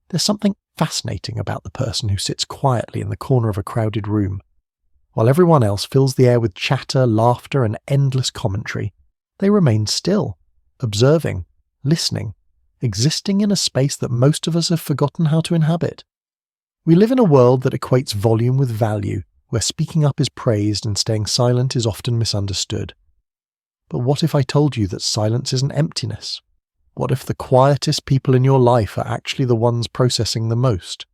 There's something fascinating about the person who sits quietly in the corner of a crowded room. While everyone else fills the air with chatter, laughter, and endless commentary, they remain still, observing, listening, existing in a space that most of us have forgotten how to inhabit. We live in a world that equates volume with value, where speaking up is praised and staying silent is often misunderstood. But what if I told you that silence isn't emptiness? What if the quietest people in your life are actually the ones processing the most?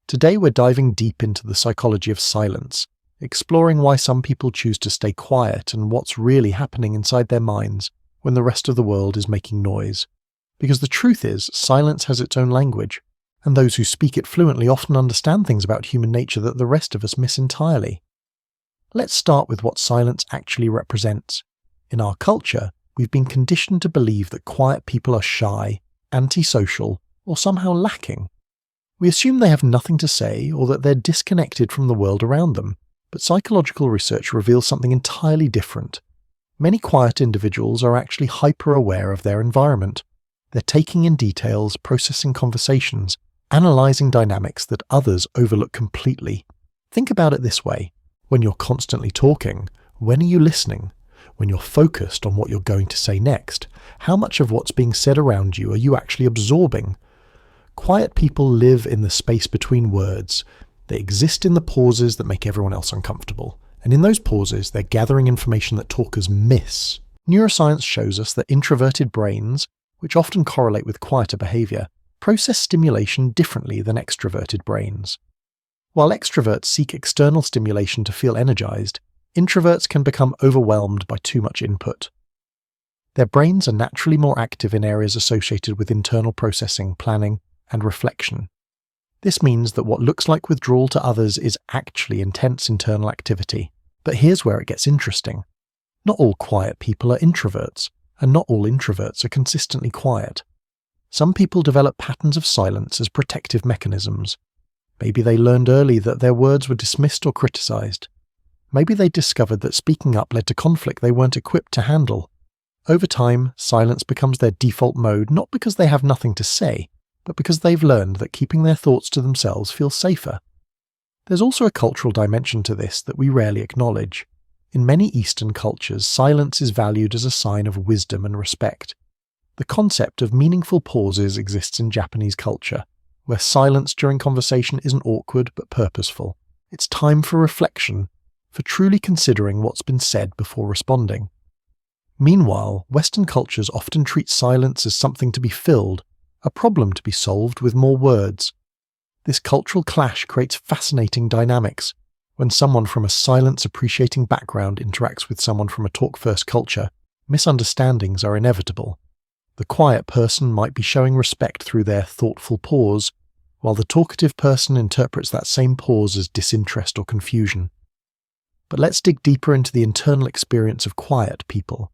Today we're diving deep into the psychology of silence, exploring why some people choose to stay quiet and what's really happening inside their minds when the rest of the world is making noise. Because the truth is, silence has its own language, and those who speak it fluently often understand things about human nature that the rest of us miss entirely. Let's start with what silence actually represents. In our culture, we've been conditioned to believe that quiet people are shy, antisocial, or somehow lacking. We assume they have nothing to say or that they're disconnected from the world around them, but psychological research reveals something entirely different. Many quiet individuals are actually hyper-aware of their environment. They're taking in details, processing conversations, analysing dynamics that others overlook completely. Think about it this way. When you're constantly talking, when are you listening? When you're focused on what you're going to say next, how much of what's being said around you are you actually absorbing? Quiet people live in the space between words. They exist in the pauses that make everyone else uncomfortable. And in those pauses, they're gathering information that talkers miss. Neuroscience shows us that introverted brains, which often correlate with quieter behaviour, process stimulation differently than extroverted brains. While extroverts seek external stimulation to feel energized, introverts can become overwhelmed by too much input. Their brains are naturally more active in areas associated with internal processing, planning, and reflection. This means that what looks like withdrawal to others is actually intense internal activity. But here's where it gets interesting. Not all quiet people are introverts, and not all introverts are consistently quiet. Some people develop patterns of silence as protective mechanisms. Maybe they learned early that their words were dismissed or criticized. Maybe they discovered that speaking up led to conflict they weren't equipped to handle. Over time, silence becomes their default mode not because they have nothing to say, but because they've learned that keeping their thoughts to themselves feels safer. There's also a cultural dimension to this that we rarely acknowledge. In many Eastern cultures, silence is valued as a sign of wisdom and respect. The concept of meaningful pauses exists in Japanese culture, where silence during conversation isn't awkward but purposeful. It's time for reflection, for truly considering what's been said before responding. Meanwhile, Western cultures often treat silence as something to be filled, a problem to be solved with more words. This cultural clash creates fascinating dynamics. When someone from a silence-appreciating background interacts with someone from a talk-first culture, misunderstandings are inevitable. The quiet person might be showing respect through their thoughtful pause, while the talkative person interprets that same pause as disinterest or confusion. But let's dig deeper into the internal experience of quiet people.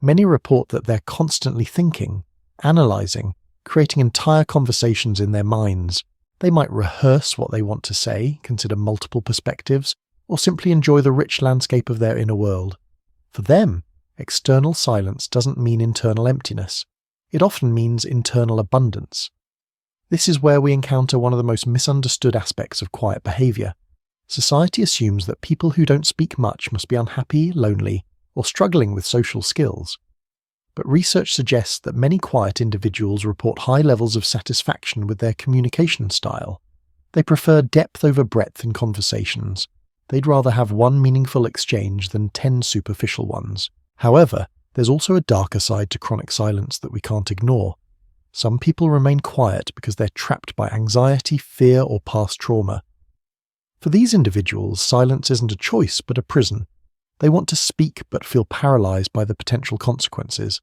Many report that they're constantly thinking, analysing, creating entire conversations in their minds. They might rehearse what they want to say, consider multiple perspectives, or simply enjoy the rich landscape of their inner world. For them, external silence doesn't mean internal emptiness. It often means internal abundance. This is where we encounter one of the most misunderstood aspects of quiet behaviour. Society assumes that people who don't speak much must be unhappy, lonely, or struggling with social skills. But research suggests that many quiet individuals report high levels of satisfaction with their communication style. They prefer depth over breadth in conversations. They'd rather have one meaningful exchange than 10 superficial ones. However, there's also a darker side to chronic silence that we can't ignore. Some people remain quiet because they're trapped by anxiety, fear, or past trauma. For these individuals, silence isn't a choice but a prison. They want to speak but feel paralyzed by the potential consequences.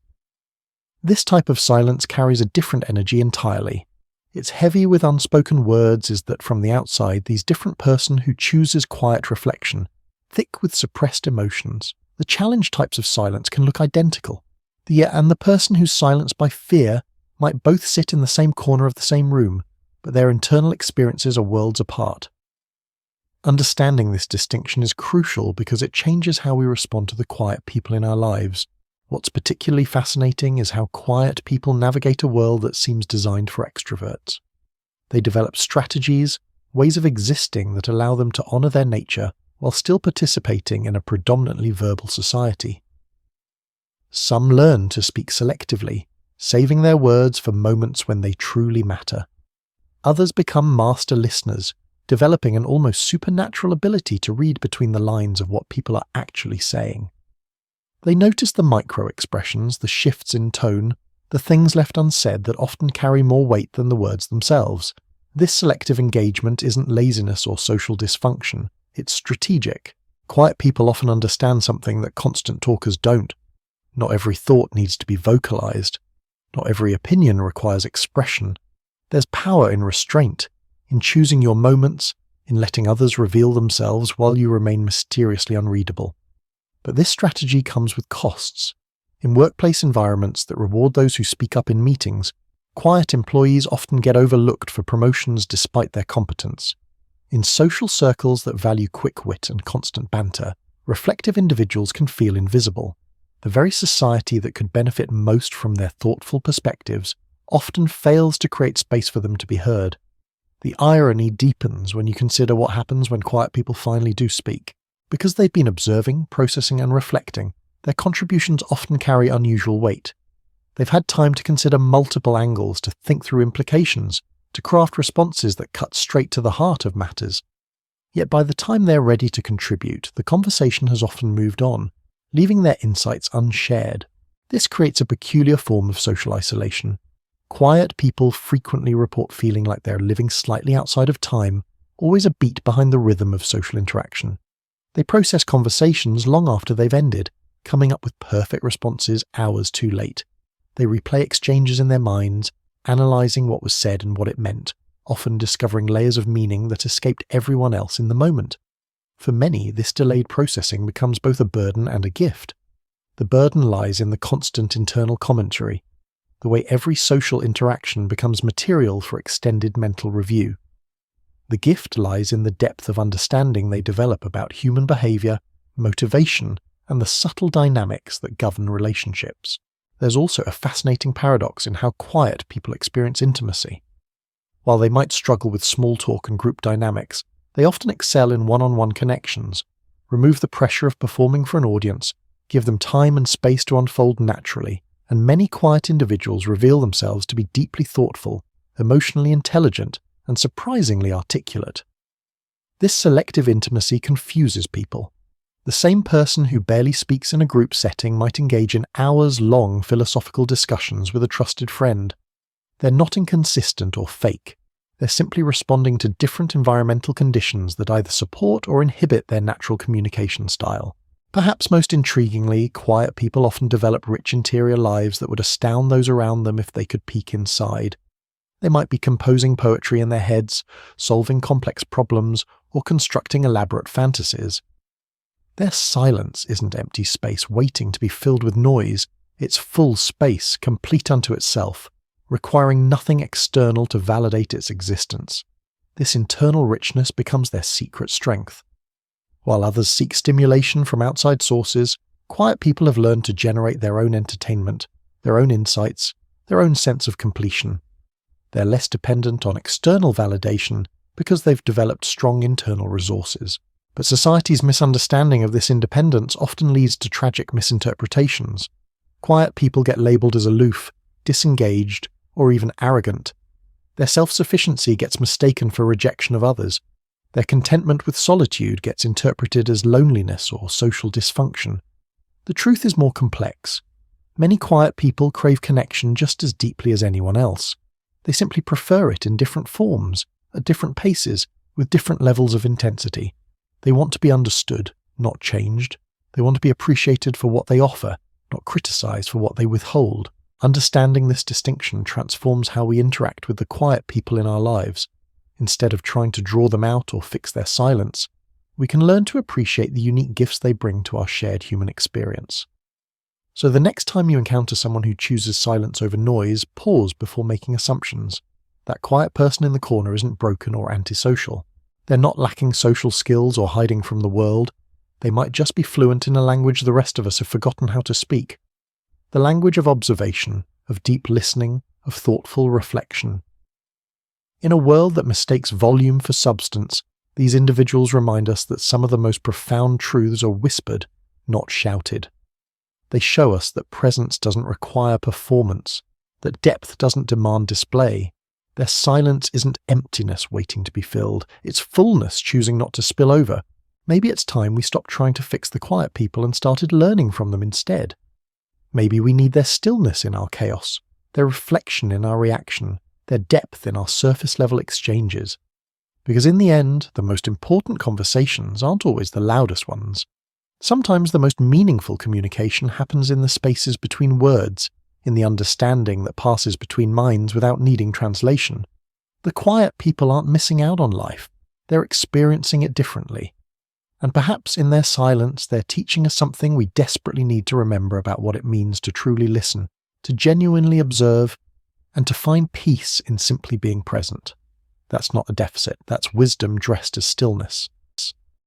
This type of silence carries a different energy entirely. It's heavy with unspoken words is that from the outside, these different person who chooses quiet reflection, thick with suppressed emotions. The challenge types of silence can look identical. And the person who's silenced by fear might both sit in the same corner of the same room, but their internal experiences are worlds apart. Understanding this distinction is crucial because it changes how we respond to the quiet people in our lives. What's particularly fascinating is how quiet people navigate a world that seems designed for extroverts. They develop strategies, ways of existing that allow them to honor their nature while still participating in a predominantly verbal society. Some learn to speak selectively, saving their words for moments when they truly matter. Others become master listeners, developing an almost supernatural ability to read between the lines of what people are actually saying. They notice the micro-expressions, the shifts in tone, the things left unsaid that often carry more weight than the words themselves. This selective engagement isn't laziness or social dysfunction, it's strategic. Quiet people often understand something that constant talkers don't. Not every thought needs to be vocalized. Not every opinion requires expression. There's power in restraint, in choosing your moments, in letting others reveal themselves while you remain mysteriously unreadable. But this strategy comes with costs. In workplace environments that reward those who speak up in meetings, quiet employees often get overlooked for promotions despite their competence. In social circles that value quick wit and constant banter, reflective individuals can feel invisible. The very society that could benefit most from their thoughtful perspectives often fails to create space for them to be heard. The irony deepens when you consider what happens when quiet people finally do speak. Because they've been observing, processing, and reflecting, their contributions often carry unusual weight. They've had time to consider multiple angles, to think through implications, to craft responses that cut straight to the heart of matters. Yet by the time they're ready to contribute, the conversation has often moved on, leaving their insights unshared. This creates a peculiar form of social isolation. Quiet people frequently report feeling like they're living slightly outside of time, always a beat behind the rhythm of social interaction. They process conversations long after they've ended, coming up with perfect responses hours too late. They replay exchanges in their minds, analysing what was said and what it meant, often discovering layers of meaning that escaped everyone else in the moment. For many, this delayed processing becomes both a burden and a gift. The burden lies in the constant internal commentary, the way every social interaction becomes material for extended mental review. The gift lies in the depth of understanding they develop about human behaviour, motivation, and the subtle dynamics that govern relationships. There's also a fascinating paradox in how quiet people experience intimacy. While they might struggle with small talk and group dynamics, they often excel in one-on-one connections, remove the pressure of performing for an audience, give them time and space to unfold naturally, and many quiet individuals reveal themselves to be deeply thoughtful, emotionally intelligent, and surprisingly articulate. This selective intimacy confuses people. The same person who barely speaks in a group setting might engage in hours-long philosophical discussions with a trusted friend. They're not inconsistent or fake. They're simply responding to different environmental conditions that either support or inhibit their natural communication style. Perhaps most intriguingly, quiet people often develop rich interior lives that would astound those around them if they could peek inside. They might be composing poetry in their heads, solving complex problems, or constructing elaborate fantasies. Their silence isn't empty space waiting to be filled with noise, it's full space, complete unto itself, requiring nothing external to validate its existence. This internal richness becomes their secret strength. While others seek stimulation from outside sources, quiet people have learned to generate their own entertainment, their own insights, their own sense of completion. They're less dependent on external validation because they've developed strong internal resources. But society's misunderstanding of this independence often leads to tragic misinterpretations. Quiet people get labelled as aloof, disengaged, or even arrogant. Their self-sufficiency gets mistaken for rejection of others. Their contentment with solitude gets interpreted as loneliness or social dysfunction. The truth is more complex. Many quiet people crave connection just as deeply as anyone else. They simply prefer it in different forms, at different paces, with different levels of intensity. They want to be understood, not changed. They want to be appreciated for what they offer, not criticised for what they withhold. Understanding this distinction transforms how we interact with the quiet people in our lives. Instead of trying to draw them out or fix their silence, we can learn to appreciate the unique gifts they bring to our shared human experience. So the next time you encounter someone who chooses silence over noise, pause before making assumptions. That quiet person in the corner isn't broken or antisocial. They're not lacking social skills or hiding from the world. They might just be fluent in a language the rest of us have forgotten how to speak. The language of observation, of deep listening, of thoughtful reflection. In a world that mistakes volume for substance, these individuals remind us that some of the most profound truths are whispered, not shouted. They show us that presence doesn't require performance, that depth doesn't demand display. Their silence isn't emptiness waiting to be filled, it's fullness choosing not to spill over. Maybe it's time we stopped trying to fix the quiet people and started learning from them instead. Maybe we need their stillness in our chaos, their reflection in our reaction, their depth in our surface-level exchanges. Because in the end, the most important conversations aren't always the loudest ones. Sometimes the most meaningful communication happens in the spaces between words, in the understanding that passes between minds without needing translation. The quiet people aren't missing out on life, they're experiencing it differently. And perhaps in their silence they're teaching us something we desperately need to remember about what it means to truly listen, to genuinely observe, and to find peace in simply being present. That's not a deficit, that's wisdom dressed as stillness.